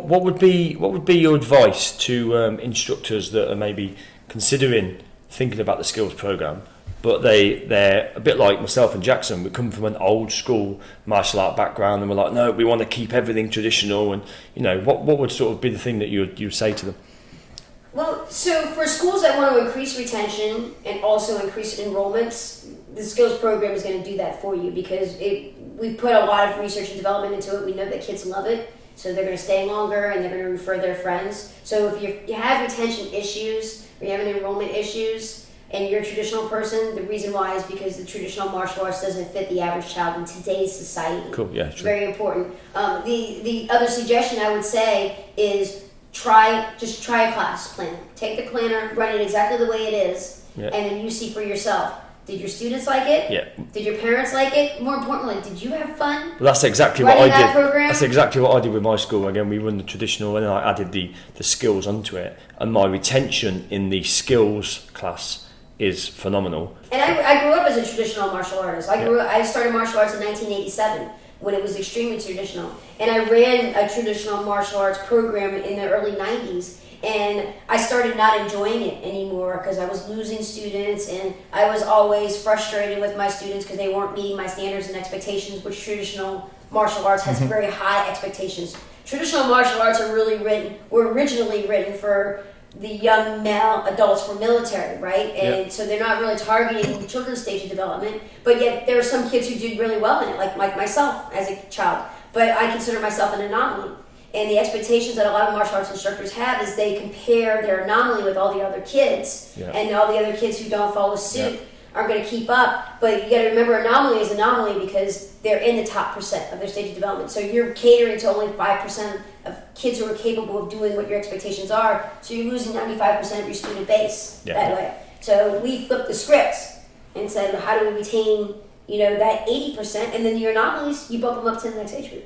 what would be your advice to instructors that are maybe considering thinking about the skills program, but they're a bit like myself and Jackson. We come from an old school martial art background, and we're like, no, we want to keep everything traditional. And what would sort of be the thing that you would say to them? Well, so for schools that want to increase retention and also increase enrollments, the skills program is going to do that for you, because we've put a lot of research and development into it. We know that kids love it, so they're going to stay longer and they're going to refer their friends. So if you have retention issues or you have enrollment issues and you're a traditional person, the reason why is because the traditional martial arts doesn't fit the average child in today's society. Cool, yeah, It's true. very important. The other suggestion I would say is try a class planner. Take the planner, run it exactly the way it is, Yeah. and then you see for yourself. Did your students like it? Yeah. Did your parents like it? More importantly, did you have fun? Well, that's exactly what I Running that did. program? That's exactly what I did with my school. Again, we run the traditional, and then I added the skills onto it. And my retention in the skills class is phenomenal. And I grew up as a traditional martial artist. I started martial arts in 1987 when it was extremely traditional. And I ran a traditional martial arts program in the early 90s. And I started not enjoying it anymore because I was losing students, and I was always frustrated with my students because they weren't meeting my standards and expectations, which traditional martial arts has very high expectations. Traditional martial arts were originally written for the young male adults for military, right? And so they're not really targeting children's stage of development, but yet there are some kids who did really well in it, like myself as a child. But I consider myself an anomaly. And the expectations that a lot of martial arts instructors have is they compare their anomaly with all the other kids, and all the other kids who don't follow suit aren't going to keep up. But you got to remember, anomaly is anomaly because they're in the top % of their stage of development. So you're catering to only 5% of kids who are capable of doing what your expectations are. So you're losing 95% of your student base that way. So we flipped the scripts and said, how do we retain that 80%? And then your anomalies, you bump them up to the next age group.